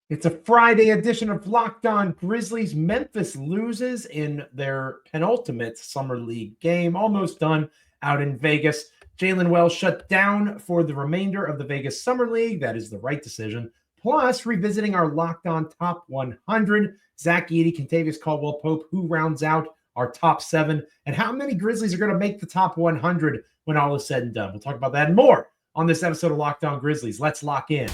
It's a Friday edition of Locked On Grizzlies. Memphis loses in their penultimate Summer League game, almost done out in Vegas. Jaylen Wells shut down for the remainder of the Vegas Summer League. That is the right decision. Plus, revisiting our Locked On Top 100, Zach Edey, Kentavious, Caldwell-Pope, who rounds out our top 7, and how many Grizzlies are going to make the top 100 when all is said and done. We'll talk about that and more on this episode of Locked On Grizzlies. Let's lock in.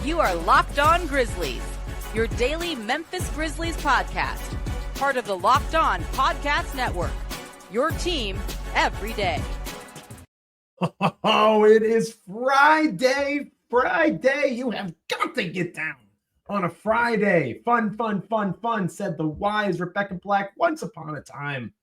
You are Locked On Grizzlies, your daily Memphis Grizzlies podcast, part of the Locked On Podcast Network, your team every day. Oh, it is Friday. You have got to get down on a Friday. Fun, said the wise Rebecca Black once upon a time.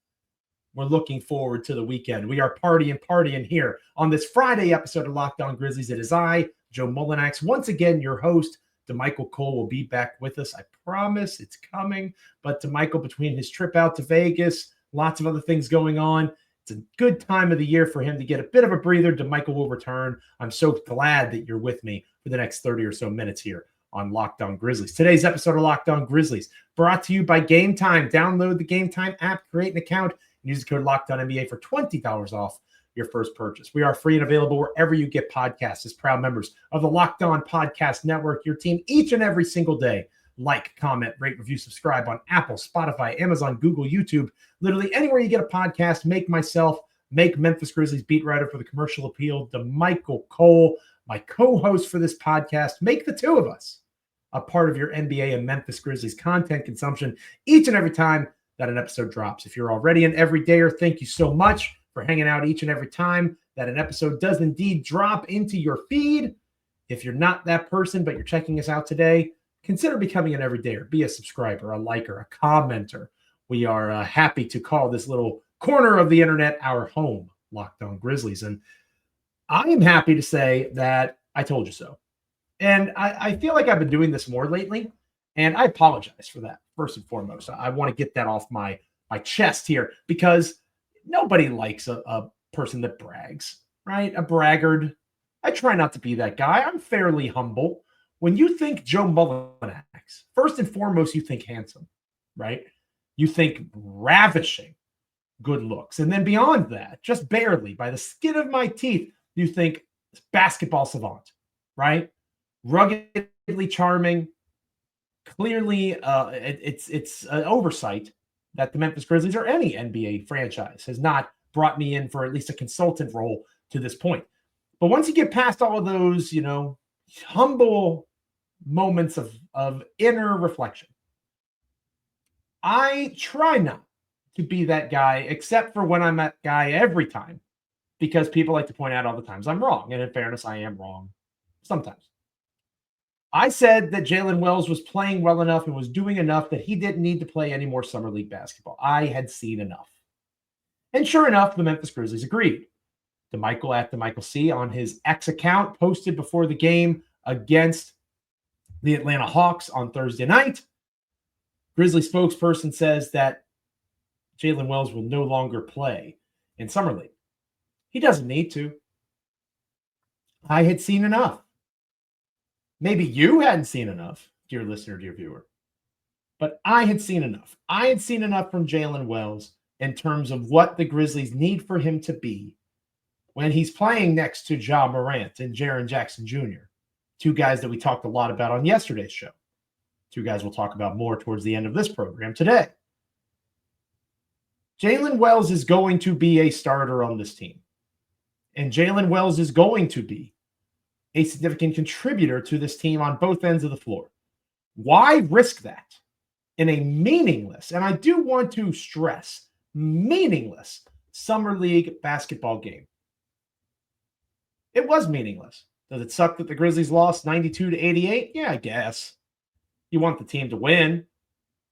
We're looking forward to the weekend. We are partying here on this Friday episode of Locked On Grizzlies. It is I, Joe Mullinax, once again, your host. DeMichael Cole will be back with us. I promise it's coming. But DeMichael, between his trip out to Vegas, lots of other things going on, it's a good time of the year for him to get a bit of a breather. DeMichael will return. I'm so glad that you're with me for the next 30 or so minutes here on Locked On Grizzlies. Today's episode of Locked On Grizzlies brought to you by Gametime. Download the Gametime app, create an account, and use the code LOCKEDONNBA for $20 off your first purchase. We are free and available wherever you get podcasts as proud members of the Locked On Podcast Network, your team each and every single day. Like, comment, rate, review, subscribe on Apple, Spotify, Amazon, Google, YouTube, literally anywhere you get a podcast. Make Memphis Grizzlies beat writer for the Commercial Appeal, DeMichael Cole, my co-host for this podcast. Make the two of us a part of your NBA and Memphis Grizzlies content consumption each and every time that an episode drops. If you're already an everydayer, thank you so much for hanging out each and every time that an episode does indeed drop into your feed. If you're not that person, but you're checking us out today, consider becoming an everydayer. Be a subscriber, a liker, a commenter. We are happy to call this little corner of the internet our home, Locked On Grizzlies. And I am happy to say that I told you so. And I feel like I've been doing this more lately, and I apologize for that, first and foremost. I want to get that off my chest here, because nobody likes a person that brags, right? A braggart. I try not to be that guy. I'm fairly humble. When you think Joe Mullinax, first and foremost, you think handsome, right? You think ravishing good looks. And then beyond that, just barely, by the skin of my teeth, you think basketball savant, right? Ruggedly charming. Clearly, it's an oversight that the Memphis Grizzlies or any NBA franchise has not brought me in for at least a consultant role to this point. But once you get past all of those, humble moments of inner reflection, I try not to be that guy, except for when I'm that guy every time, because people like to point out all the times I'm wrong. And in fairness, I am wrong sometimes. I said that Jaylen Wells was playing well enough and was doing enough that he didn't need to play any more Summer League basketball. I had seen enough. And sure enough, the Memphis Grizzlies agreed. DeMichael at DeMichael C on his X account posted before the game against the Atlanta Hawks on Thursday night. Grizzly spokesperson says that Jaylen Wells will no longer play in Summer League. He doesn't need to. I had seen enough. Maybe you hadn't seen enough, dear listener, dear viewer, but I had seen enough. I had seen enough from Jaylen Wells in terms of what the Grizzlies need for him to be when he's playing next to Ja Morant and Jaren Jackson Jr., two guys that we talked a lot about on yesterday's show. Two guys we'll talk about more towards the end of this program today. Jaylen Wells is going to be a starter on this team. And Jaylen Wells is going to be a significant contributor to this team on both ends of the floor. Why risk that in a meaningless, and I do want to stress, meaningless Summer League basketball game? It was meaningless. Does it suck that the Grizzlies lost 92-88? Yeah, I guess. You want the team to win.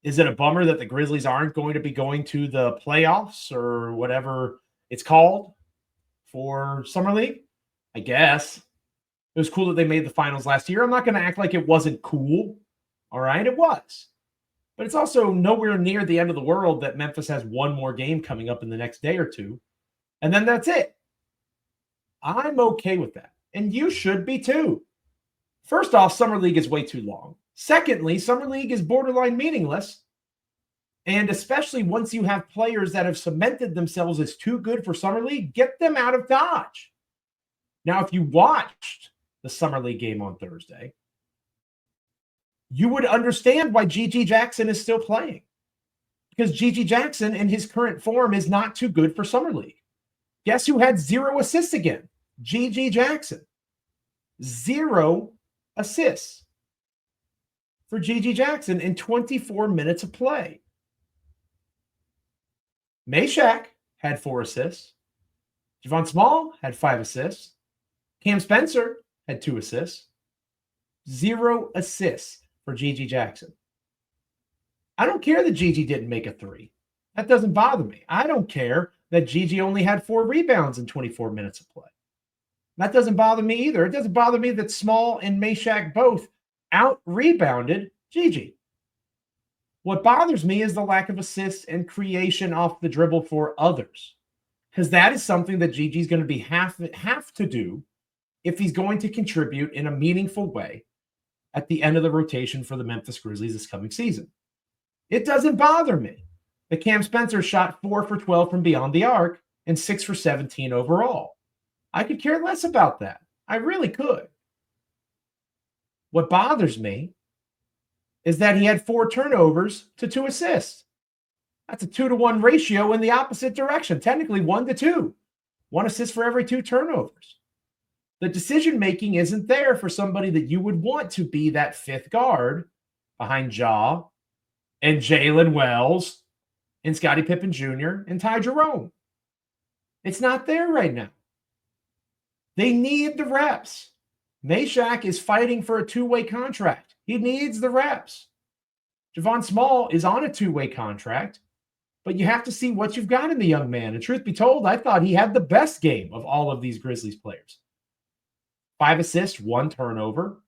Is it a bummer that the Grizzlies aren't going to be going to the playoffs or whatever it's called for Summer League? I guess. It was cool that they made the finals last year. I'm not going to act like it wasn't cool. All right, it was. But it's also nowhere near the end of the world that Memphis has one more game coming up in the next day or two. And then that's it. I'm okay with that. And you should be too. First off, Summer League is way too long. Secondly, Summer League is borderline meaningless. And especially once you have players that have cemented themselves as too good for Summer League, get them out of Dodge. Now, if you watched the Summer League game on Thursday, you would understand why G.G. Jackson is still playing. Because G.G. Jackson in his current form is not too good for Summer League. Guess who had 0 assists again? G.G. Jackson. 0 assists for G.G. Jackson in 24 minutes of play. Meshack had 4 assists. Javon Small had 5 assists. Cam Spencer had 2 assists. 0 assists for G.G. Jackson. I don't care that G.G. didn't make a 3. That doesn't bother me. I don't care that G.G. only had 4 rebounds in 24 minutes of play. That doesn't bother me either. It doesn't bother me that Small and Meshack both out-rebounded G.G. What bothers me is the lack of assists and creation off the dribble for others, because that is something that G.G. is going to be have to do if he's going to contribute in a meaningful way at the end of the rotation for the Memphis Grizzlies this coming season. It doesn't bother me that Cam Spencer shot 4 for 12 from beyond the arc and 6 for 17 overall. I could care less about that. I really could. What bothers me is that he had 4 turnovers to 2 assists. That's a 2-to-1 ratio in the opposite direction. Technically 1-to-2. 1 assist for every 2 turnovers. The decision-making isn't there for somebody that you would want to be that 5th guard behind Ja and Jaylen Wells and Scottie Pippen Jr. and Ty Jerome. It's not there right now. They need the reps. Meshack is fighting for a 2-way contract. He needs the reps. Javon Small is on a 2-way contract, but you have to see what you've got in the young man. And truth be told, I thought he had the best game of all of these Grizzlies players. 5 assists, 1 turnover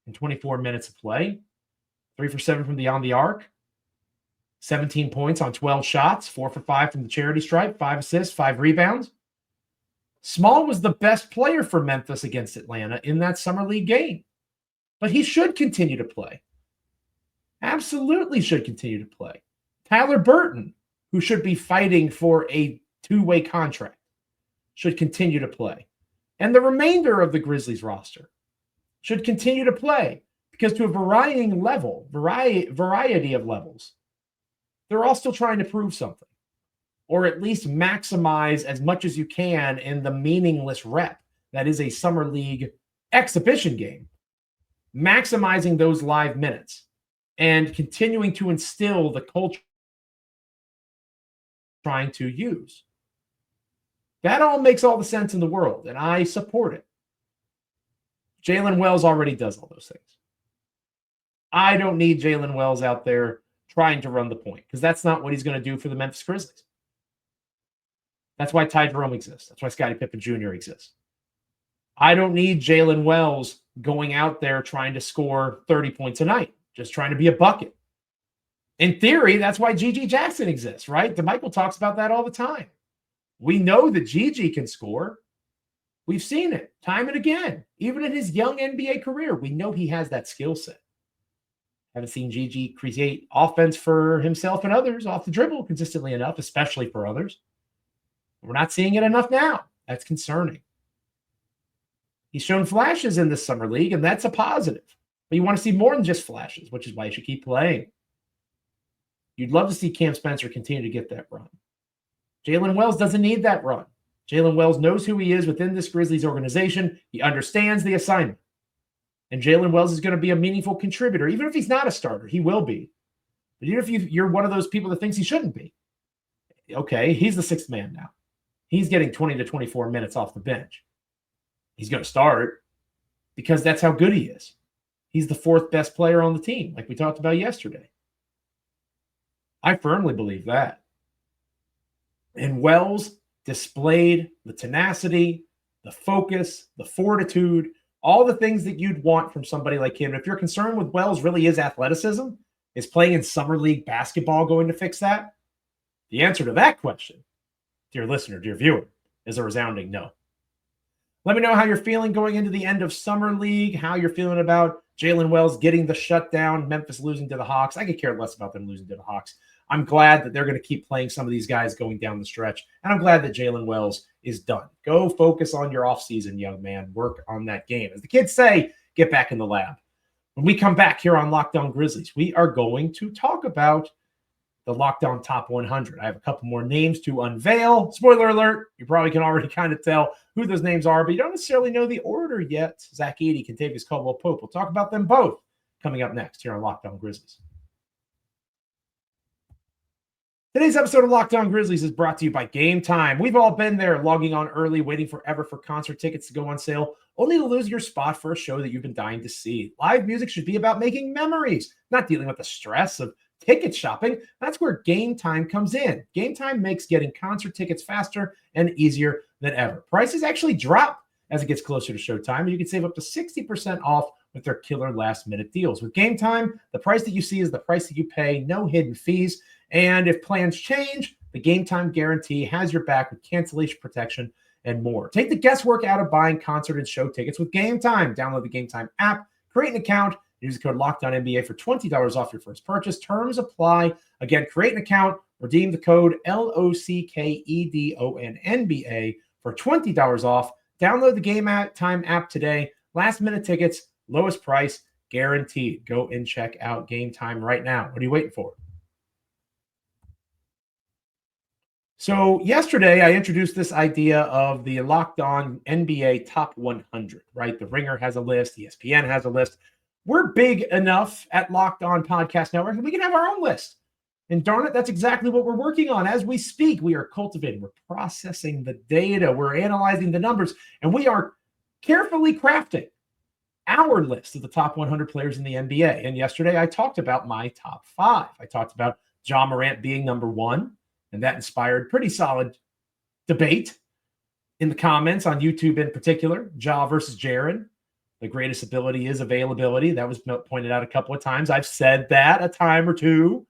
in 24 minutes of play. 3 for 7 from beyond the arc. 17 points on 12 shots. 4 for 5 from the charity stripe. 5 assists, 5 rebounds. Small was the best player for Memphis against Atlanta in that Summer League game. But he should continue to play. Absolutely should continue to play. Tyler Burton, who should be fighting for a 2-way contract, should continue to play. And the remainder of the Grizzlies roster should continue to play, because to a variety of levels, they're all still trying to prove something, or at least maximize as much as you can in the meaningless rep that is a Summer League exhibition game. Maximizing those live minutes and continuing to instill the culture trying to use. That all makes all the sense in the world, and I support it. Jaylen Wells already does all those things. I don't need Jaylen Wells out there trying to run the point, because that's not what he's going to do for the Memphis Grizzlies. That's why Ty Jerome exists. That's why Scottie Pippen Jr. exists. I don't need Jaylen Wells going out there trying to score 30 points a night, just trying to be a bucket. In theory, that's why G.G. Jackson exists, right? DeMichael talks about that all the time. We know that G.G. can score. We've seen it time and again. Even in his young NBA career, we know he has that skill set. Haven't seen G.G. create offense for himself and others off the dribble consistently enough, especially for others. We're not seeing it enough now. That's concerning. He's shown flashes in this Summer League, and that's a positive. But you want to see more than just flashes, which is why you should keep playing. You'd love to see Cam Spencer continue to get that run. Jaylen Wells doesn't need that run. Jaylen Wells knows who he is within this Grizzlies organization. He understands the assignment. And Jaylen Wells is going to be a meaningful contributor. Even if he's not a starter, he will be. But even if you're one of those people that thinks he shouldn't be, okay, he's the 6th man now. He's getting 20 to 24 minutes off the bench. He's going to start because that's how good he is. He's the 4th best player on the team, like we talked about yesterday. I firmly believe that. And Wells displayed the tenacity, the focus, the fortitude, all the things that you'd want from somebody like him. If you're concerned with Wells really is athleticism, is playing in Summer League basketball going to fix that? The answer to that question, dear listener, dear viewer, is a resounding no. Let me know how you're feeling going into the end of Summer League, how you're feeling about Jaylen Wells getting the shutdown, Memphis losing to the Hawks. I could care less about them losing to the Hawks. I'm glad that they're going to keep playing some of these guys going down the stretch, and I'm glad that Jaylen Wells is done. Go focus on your offseason, young man. Work on that game. As the kids say, get back in the lab. When we come back here on Locked On Grizzlies, we are going to talk about the Locked On Top 100. I have a couple more names to unveil. Spoiler alert, you probably can already kind of tell who those names are, but you don't necessarily know the order yet. Zach Edey, Kentavious, Caldwell-Pope. We'll talk about them both coming up next here on Locked On Grizzlies. Today's episode of Locked On Grizzlies is brought to you by Gametime. We've all been there, logging on early, waiting forever for concert tickets to go on sale, only to lose your spot for a show that you've been dying to see. Live music should be about making memories, not dealing with the stress of ticket shopping. That's where Gametime comes in. Gametime makes getting concert tickets faster and easier than ever. Prices actually drop as it gets closer to showtime, and you can save up to 60% off with their killer last-minute deals. With Gametime, the price that you see is the price that you pay, no hidden fees. And if plans change, the Gametime guarantee has your back with cancellation protection and more. Take the guesswork out of buying concert and show tickets with Gametime. Download the Gametime app, create an account, use the code LOCKEDONNBA for $20 off your first purchase. Terms apply. Again, create an account, redeem the code LOCKEDONNBA for $20 off. Download the Gametime app today. Last minute tickets, lowest price, guaranteed. Go and check out Gametime right now. What are you waiting for? So yesterday, I introduced this idea of the Locked On NBA Top 100, right? The Ringer has a list. ESPN has a list. We're big enough at Locked On Podcast Network that we can have our own list. And darn it, that's exactly what we're working on as we speak. We are cultivating, we're processing the data, we're analyzing the numbers, and we are carefully crafting our list of the top 100 players in the NBA. And yesterday, I talked about my top 5. I talked about Ja Morant being number 1. And that inspired pretty solid debate in the comments on YouTube in particular. Ja versus Jaren. The greatest ability is availability. That was pointed out a couple of times. I've said that a time or two.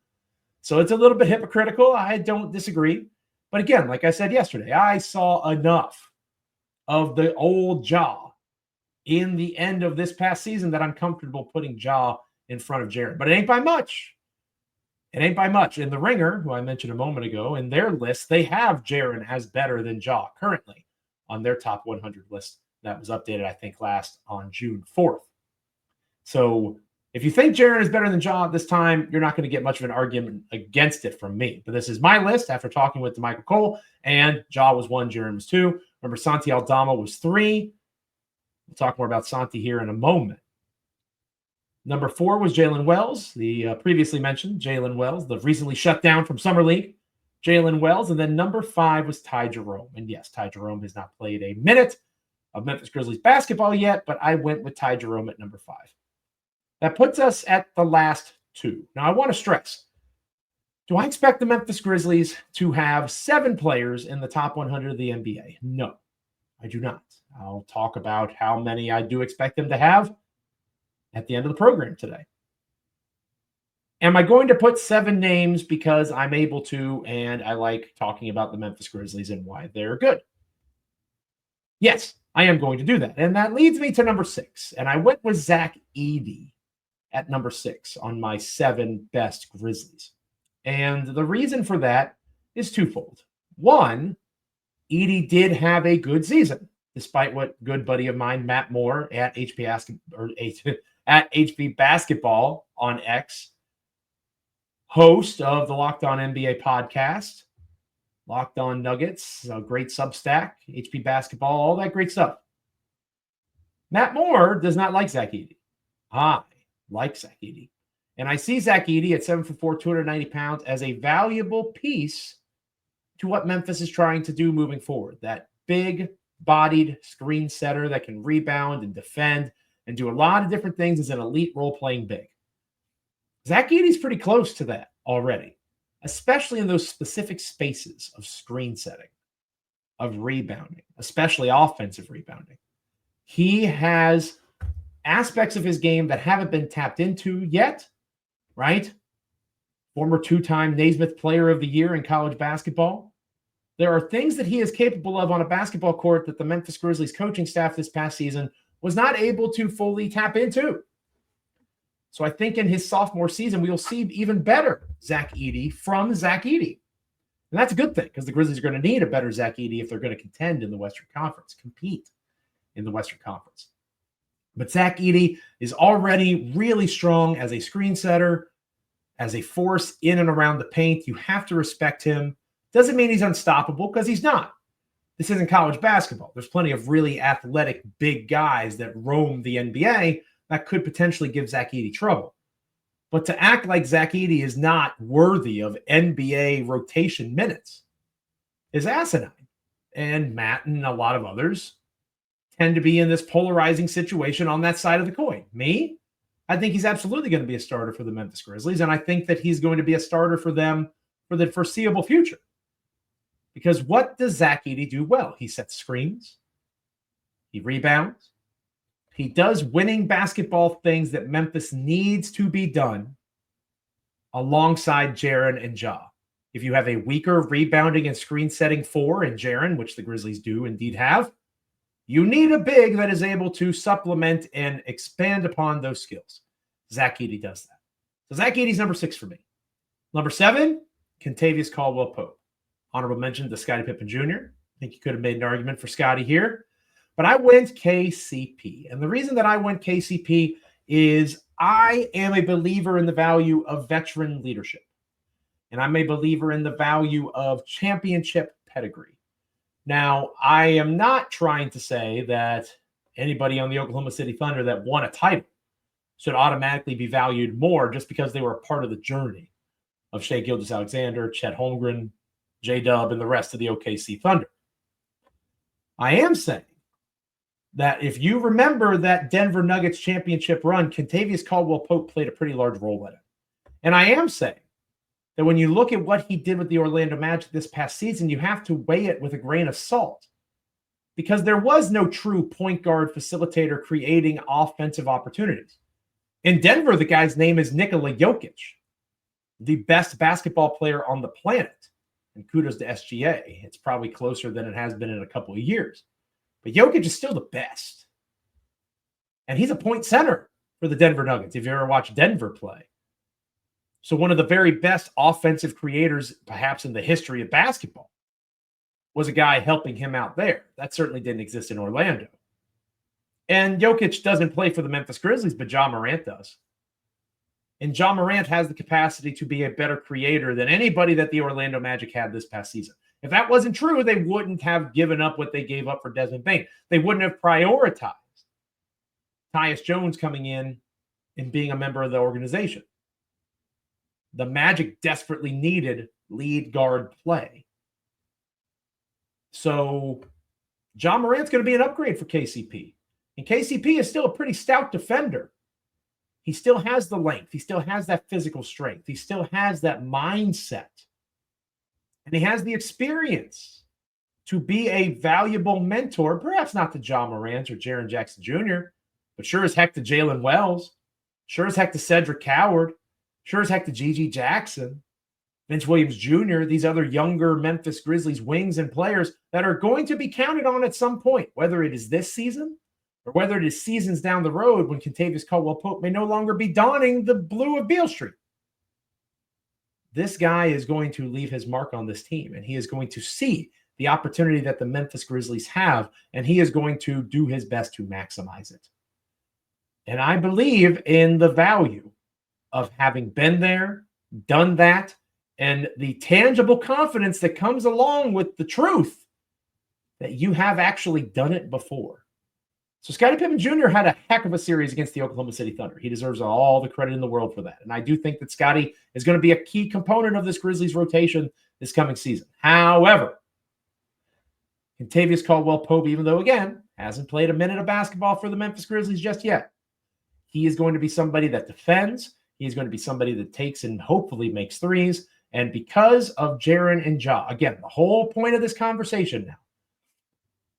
So it's a little bit hypocritical. I don't disagree. But again, like I said yesterday, I saw enough of the old Ja in the end of this past season that I'm comfortable putting Ja in front of Jaren. But it ain't by much. It ain't by much. In the Ringer, who I mentioned a moment ago, in their list, they have Jaren as better than Ja currently on their top 100 list that was updated, I think, last on June 4th. So if you think Jaren is better than Ja at this time, you're not going to get much of an argument against it from me. But this is my list after talking with Michael Cole, and Ja was 1, Jaren was 2. Remember, Santi Aldama was 3. We'll talk more about Santi here in a moment. Number 4 was Jaylen Wells, the previously mentioned Jaylen Wells, the recently shut down from Summer League, Jaylen Wells. And then number 5 was Ty Jerome. And yes, Ty Jerome has not played a minute of Memphis Grizzlies basketball yet, but I went with Ty Jerome at number 5. That puts us at the last 2. Now, I want to stress, do I expect the Memphis Grizzlies to have 7 players in the top 100 of the NBA? No, I do not. I'll talk about how many I do expect them to have at the end of the program today. Am I going to put 7 names because I'm able to, and I like talking about the Memphis Grizzlies and why they're good? Yes, I am going to do that. And that leads me to number 6. And I went with Zach Edey at number 6 on my 7 best Grizzlies. And the reason for that is twofold. One, Edey did have a good season, despite what good buddy of mine, Matt Moore, at HB Basketball on X, host of the Locked On NBA podcast, Locked On Nuggets, a great Substack, HB Basketball, all that great stuff. Matt Moore does not like Zach Edey. I like Zach Edey. And I see Zach Edey at 7'4", 290 pounds as a valuable piece to what Memphis is trying to do moving forward. That big-bodied screen setter that can rebound and defend and do a lot of different things as an elite role-playing big. Zach Edey's pretty close to that already, especially in those specific spaces of screen setting, of rebounding, especially offensive rebounding. He has aspects of his game that haven't been tapped into yet, right? Former 2-time Naismith Player of the Year in college basketball. There are things that he is capable of on a basketball court that the Memphis Grizzlies coaching staff this past season was not able to fully tap into. So I think in his sophomore season, we will see even better Zach Edey from Zach Edey. And that's a good thing because the Grizzlies are going to need a better Zach Edey if they're going to contend in the Western Conference, compete in the Western Conference. But Zach Edey is already really strong as a screen setter, as a force in and around the paint. You have to respect him. Doesn't mean he's unstoppable because he's not. This isn't college basketball. There's plenty of really athletic, big guys that roam the NBA that could potentially give Zach Edey trouble. But to act like Zach Edey is not worthy of NBA rotation minutes is asinine. And Matt and a lot of others tend to be in this polarizing situation on that side of the coin. Me, I think he's absolutely going to be a starter for the Memphis Grizzlies, and I think that he's going to be a starter for them for the foreseeable future. Because what does Zach Edey do well? He sets screens. He rebounds. He does winning basketball things that Memphis needs to be done alongside Jaren and Ja. If you have a weaker rebounding and screen setting four in Jaren, which the Grizzlies do indeed have, you need a big that is able to supplement and expand upon those skills. Zach Edey does that. So Zach Edey's number 6 for me. Number 7, Kentavious Caldwell-Pope. Honorable mention to Scottie Pippen Jr. I think you could have made an argument for Scottie here. But I went KCP. And the reason that I went KCP is I am a believer in the value of veteran leadership. And I'm a believer in the value of championship pedigree. Now, I am not trying to say that anybody on the Oklahoma City Thunder that won a title should automatically be valued more just because they were a part of the journey of Shai Gilgeous-Alexander, Chet Holmgren, J-Dub, and the rest of the OKC Thunder. I am saying that if you remember that Denver Nuggets championship run, Kentavious Caldwell-Pope played a pretty large role in it. And I am saying that when you look at what he did with the Orlando Magic this past season, you have to weigh it with a grain of salt because there was no true point guard facilitator creating offensive opportunities. In Denver, the guy's name is Nikola Jokic, the best basketball player on the planet. And kudos to SGA. It's probably closer than it has been in a couple of years. But Jokic is still the best. And he's a point center for the Denver Nuggets, if you ever watch Denver play. So one of the very best offensive creators, perhaps in the history of basketball, was a guy helping him out there. That certainly didn't exist in Orlando. And Jokic doesn't play for the Memphis Grizzlies, but Ja Morant does. And Ja Morant has the capacity to be a better creator than anybody that the Orlando Magic had this past season. If that wasn't true, they wouldn't have given up what they gave up for Desmond Bane. They wouldn't have prioritized Tyus Jones coming in and being a member of the organization. The Magic desperately needed lead guard play. So Ja Morant's going to be an upgrade for KCP. And KCP is still a pretty stout defender. He still has the length. He still has that physical strength. He still has that mindset. And he has the experience to be a valuable mentor, perhaps not to Ja Morant or Jaren Jackson Jr., but sure as heck to Jaylen Wells, sure as heck to Cedric Coward, sure as heck to Gigi Jackson, Vince Williams Jr., these other younger Memphis Grizzlies wings and players that are going to be counted on at some point, whether it is this season or whether it is seasons down the road when Kentavious Caldwell-Pope may no longer be donning the blue of Beale Street. This guy is going to leave his mark on this team, and he is going to see the opportunity that the Memphis Grizzlies have, and he is going to do his best to maximize it. And I believe in the value of having been there, done that, and the tangible confidence that comes along with the truth that you have actually done it before. So Scottie Pippen Jr. had a heck of a series against the Oklahoma City Thunder. He deserves all the credit in the world for that. And I do think that Scottie is going to be a key component of this Grizzlies rotation this coming season. However, Kentavious Caldwell-Pope, even though, again, hasn't played a minute of basketball for the Memphis Grizzlies just yet, he is going to be somebody that defends. He's going to be somebody that takes and hopefully makes threes. And because of Jaren and Ja, again, the whole point of this conversation now,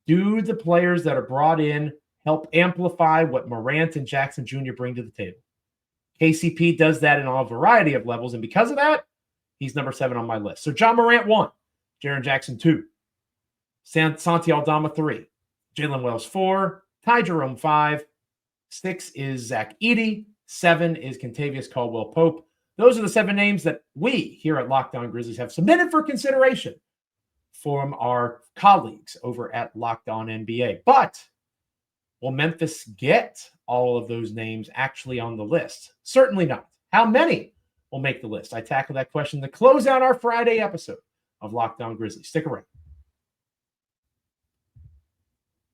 do the players that are brought in help amplify what Morant and Jackson Jr. bring to the table? KCP does that in a variety of levels, and because of that, he's number 7 on my list. So Ja Morant 1, Jaren Jackson 2, Santi Aldama 3, Jaylen Wells 4, Ty Jerome 5, 6 is Zach Edey, 7 is Kentavious Caldwell-Pope. Those are the 7 names that we here at Locked On Grizzlies have submitted for consideration from our colleagues over at Locked On NBA. But will Memphis get all of those names actually on the list? Certainly not. How many will make the list? I tackle that question to close out our Friday episode of Locked On Grizzlies. Stick around.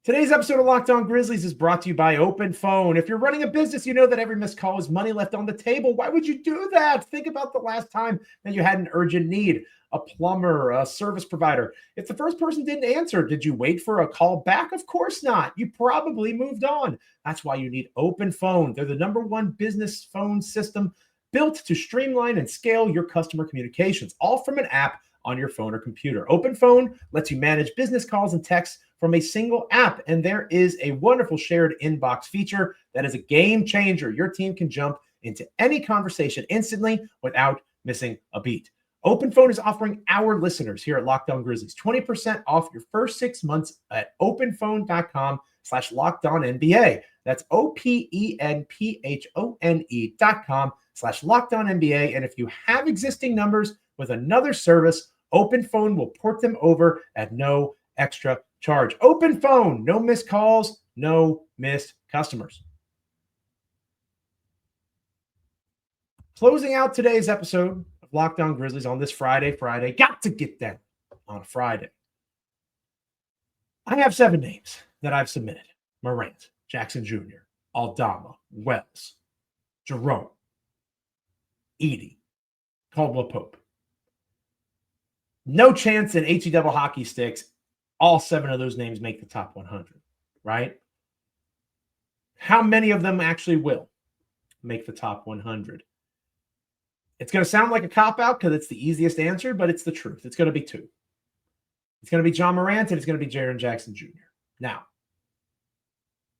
Today's episode of Locked On Grizzlies is brought to you by OpenPhone. If you're running a business, you know that every missed call is money left on the table. Why would you do that? Think about the last time that you had an urgent need, a plumber, a service provider. If the first person didn't answer, did you wait for a call back? Of course not. You probably moved on. That's why you need OpenPhone. They're the #1 business phone system built to streamline and scale your customer communications, all from an app on your phone or computer. OpenPhone lets you manage business calls and texts from a single app, and there is a wonderful shared inbox feature that is a game changer. Your team can jump into any conversation instantly without missing a beat. OpenPhone is offering our listeners here at Locked On Grizzlies 20% off your first 6 months at openphone.com/LockedOnNBA. That's OpenPhone.com/LockedOnNBA. And if you have existing numbers with another service, OpenPhone will port them over at no extra charge. OpenPhone, no missed calls, no missed customers. Closing out today's episode of Locked On Grizzlies on this Friday. Got to get that on a Friday. I have 7 names that I've submitted. Morant, Jackson Jr., Aldama, Wells, Jerome, Edey, Caldwell-Pope. No chance in HE double hockey sticks all 7 of those names make the top 100, right? How many of them actually will make the top 100? It's going to sound like a cop-out because it's the easiest answer, but it's the truth. It's going to be 2. It's going to be John Morant and it's going to be Jaren Jackson Jr. Now,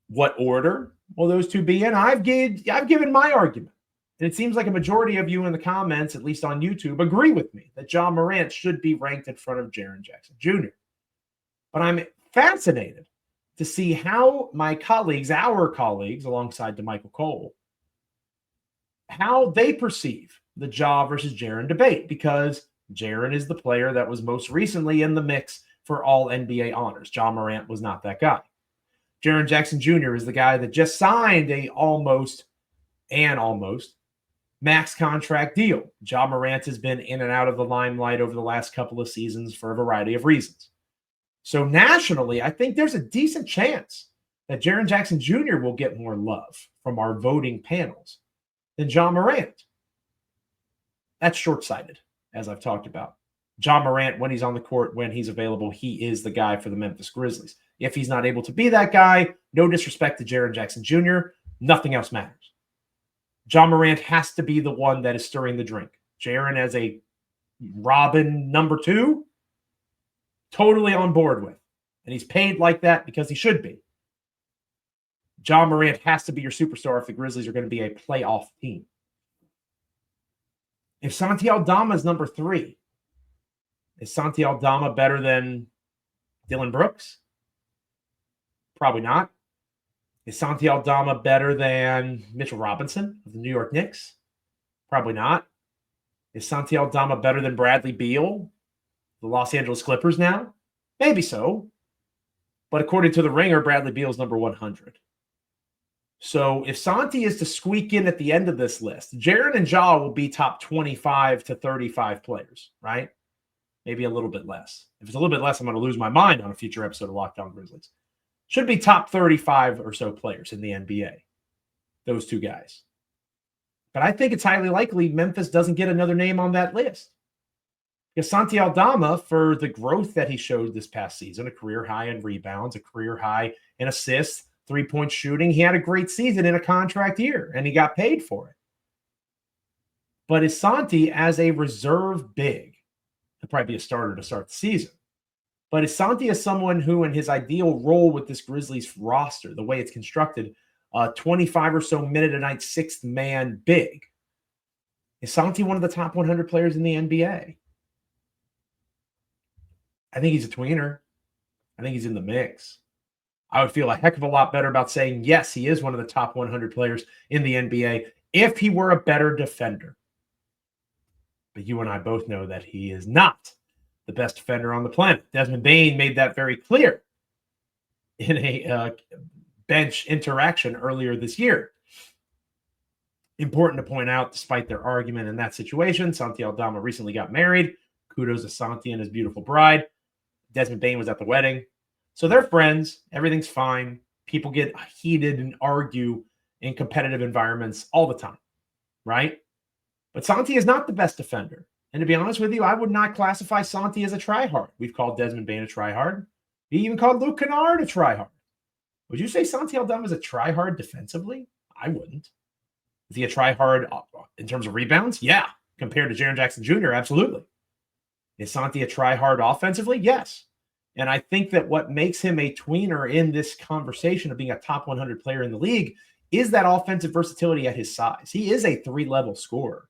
what order will those 2 be in? I've given my argument. And it seems like a majority of you in the comments, at least on YouTube, agree with me that John Morant should be ranked in front of Jaren Jackson Jr. But I'm fascinated to see how my colleagues, our colleagues, alongside DeMichael Cole, how they perceive the Ja versus Jaren debate, because Jaren is the player that was most recently in the mix for all NBA honors. John Morant was not that guy. Jaren Jackson Jr. is the guy that just signed a almost max contract deal. Ja Morant has been in and out of the limelight over the last couple of seasons for a variety of reasons. So nationally, I think there's a decent chance that Jaren Jackson Jr. will get more love from our voting panels than Ja Morant. That's short-sighted, as I've talked about. Ja Morant, when he's on the court, when he's available, he is the guy for the Memphis Grizzlies. If he's not able to be that guy, no disrespect to Jaren Jackson Jr., nothing else matters. Ja Morant has to be the one that is stirring the drink. Jaren as a Robin number 2, totally on board with. And he's paid like that because he should be. Ja Morant has to be your superstar if the Grizzlies are going to be a playoff team. If Santi Aldama is number 3, is Santi Aldama better than Dylan Brooks? Probably not. Is Santi Aldama better than Mitchell Robinson of the New York Knicks? Probably not. Is Santi Aldama better than Bradley Beal, the Los Angeles Clippers now? Maybe so. But according to the Ringer, Bradley Beal is number 100. So if Santi is to squeak in at the end of this list, Jaren and Ja will be top 25 to 35 players, right? Maybe a little bit less. If it's a little bit less, I'm going to lose my mind on a future episode of Locked On Grizzlies. Should be top 35 or so players in the NBA, those 2 guys. But I think it's highly likely Memphis doesn't get another name on that list. Because Santi Aldama, for the growth that he showed this past season, a career high in rebounds, a career high in assists, 3-point shooting, he had a great season in a contract year, and he got paid for it. But is Santi as a reserve big? He'll probably be a starter to start the season. But is Santi as someone who, in his ideal role with this Grizzlies roster, the way it's constructed, 25 or so minute a night, 6th man big? Is Santi one of the top 100 players in the NBA? I think he's a tweener. I think he's in the mix. I would feel a heck of a lot better about saying, yes, he is one of the top 100 players in the NBA if he were a better defender. But you and I both know that he is not the best defender on the planet. Desmond Bane made that very clear in a bench interaction earlier this year. Important to point out, despite their argument in that situation, Santi Aldama recently got married. Kudos to Santi and his beautiful bride. Desmond Bane was at the wedding. So they're friends. Everything's fine. People get heated and argue in competitive environments all the time, right? But Santi is not the best defender. And to be honest with you, I would not classify Santi as a tryhard. We've called Desmond Bane a tryhard. We even called Luke Kennard a tryhard. Would you say Santi Aldama is a tryhard defensively? I wouldn't. Is he a tryhard in terms of rebounds? Yeah. Compared to Jaren Jackson Jr., absolutely. Is Santi a tryhard offensively? Yes. And I think that what makes him a tweener in this conversation of being a top 100 player in the league is that offensive versatility at his size. He is a 3-level scorer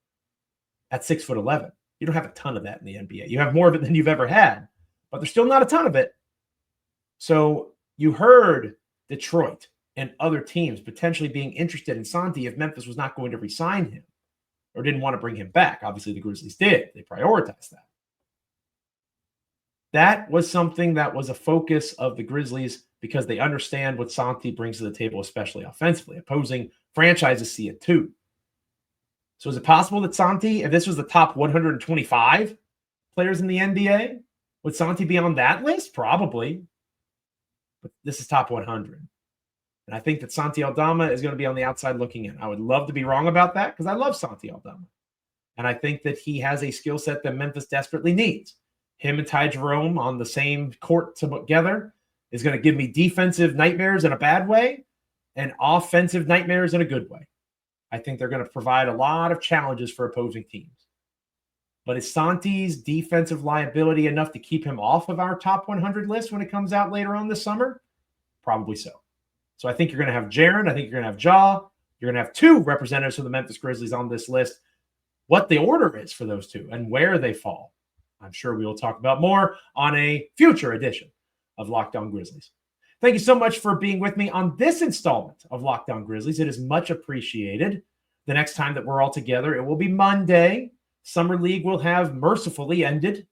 at 6'11". You don't have a ton of that in the NBA. You have more of it than you've ever had, but there's still not a ton of it. So you heard Detroit and other teams potentially being interested in Santi if Memphis was not going to re-sign him or didn't want to bring him back. Obviously, the Grizzlies did. They prioritized that. That was something that was a focus of the Grizzlies because they understand what Santi brings to the table, especially offensively. Opposing franchises see it too. So is it possible that Santi, if this was the top 125 players in the NBA, would Santi be on that list? Probably. But this is top 100. And I think that Santi Aldama is going to be on the outside looking in. I would love to be wrong about that because I love Santi Aldama. And I think that he has a skill set that Memphis desperately needs. Him and Ty Jerome on the same court together is going to give me defensive nightmares in a bad way and offensive nightmares in a good way. I think they're going to provide a lot of challenges for opposing teams. But is Santi's defensive liability enough to keep him off of our top 100 list when it comes out later on this summer? Probably so. So I think you're going to have Jaren. I think you're going to have Ja. You're going to have 2 representatives of the Memphis Grizzlies on this list. What the order is for those 2 and where they fall, I'm sure we will talk about more on a future edition of Locked On Grizzlies. Thank you so much for being with me on this installment of Locked On Grizzlies. It is much appreciated. The next time that we're all together, it will be Monday. Summer League will have mercifully ended,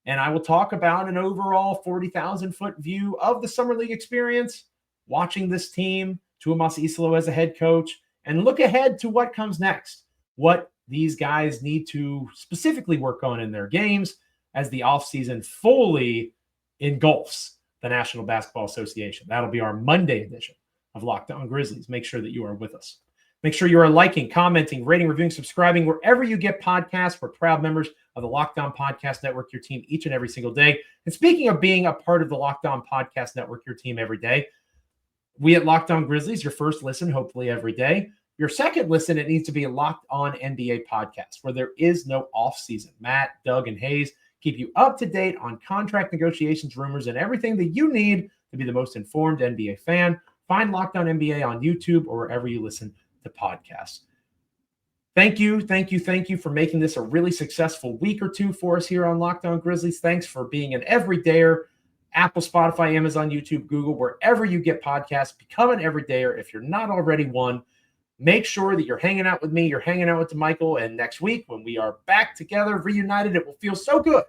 and I will talk about an overall 40,000-foot view of the Summer League experience, watching this team, Tuomas Isalo as a head coach, and look ahead to what comes next, what these guys need to specifically work on in their games as the offseason fully engulfs the National Basketball Association. That'll be our Monday edition of Locked On Grizzlies. Make sure that you are with us. Make sure you are liking, commenting, rating, reviewing, subscribing wherever you get podcasts. We're proud members of the Locked On Podcast Network, your team each and every single day. And speaking of being a part of the Locked On Podcast Network, your team every day, we at Locked On Grizzlies, your first listen, hopefully every day. Your second listen, it needs to be a Locked On NBA podcast where there is no off season. Matt, Doug, and Hayes keep you up to date on contract negotiations, rumors, and everything that you need to be the most informed NBA fan. Find Locked On NBA on YouTube or wherever you listen to podcasts. Thank you for making this a really successful week or two for us here on Locked On Grizzlies. Thanks for being an everydayer. Apple, Spotify, Amazon, YouTube, Google, wherever you get podcasts. Become an everydayer if you're not already one. Make sure that you're hanging out with me, you're hanging out with Michael, and next week when we are back together, reunited, it will feel so good.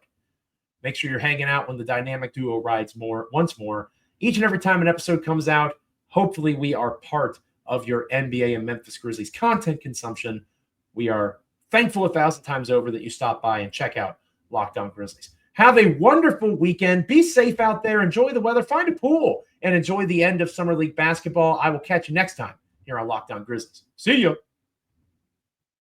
Make sure you're hanging out when the dynamic duo rides once more. Each and every time an episode comes out, hopefully we are part of your NBA and Memphis Grizzlies content consumption. We are thankful 1,000 times over that you stop by and check out Locked On Grizzlies. Have a wonderful weekend. Be safe out there. Enjoy the weather. Find a pool and enjoy the end of Summer League basketball. I will catch you next time here on Locked On Grizzlies. See ya.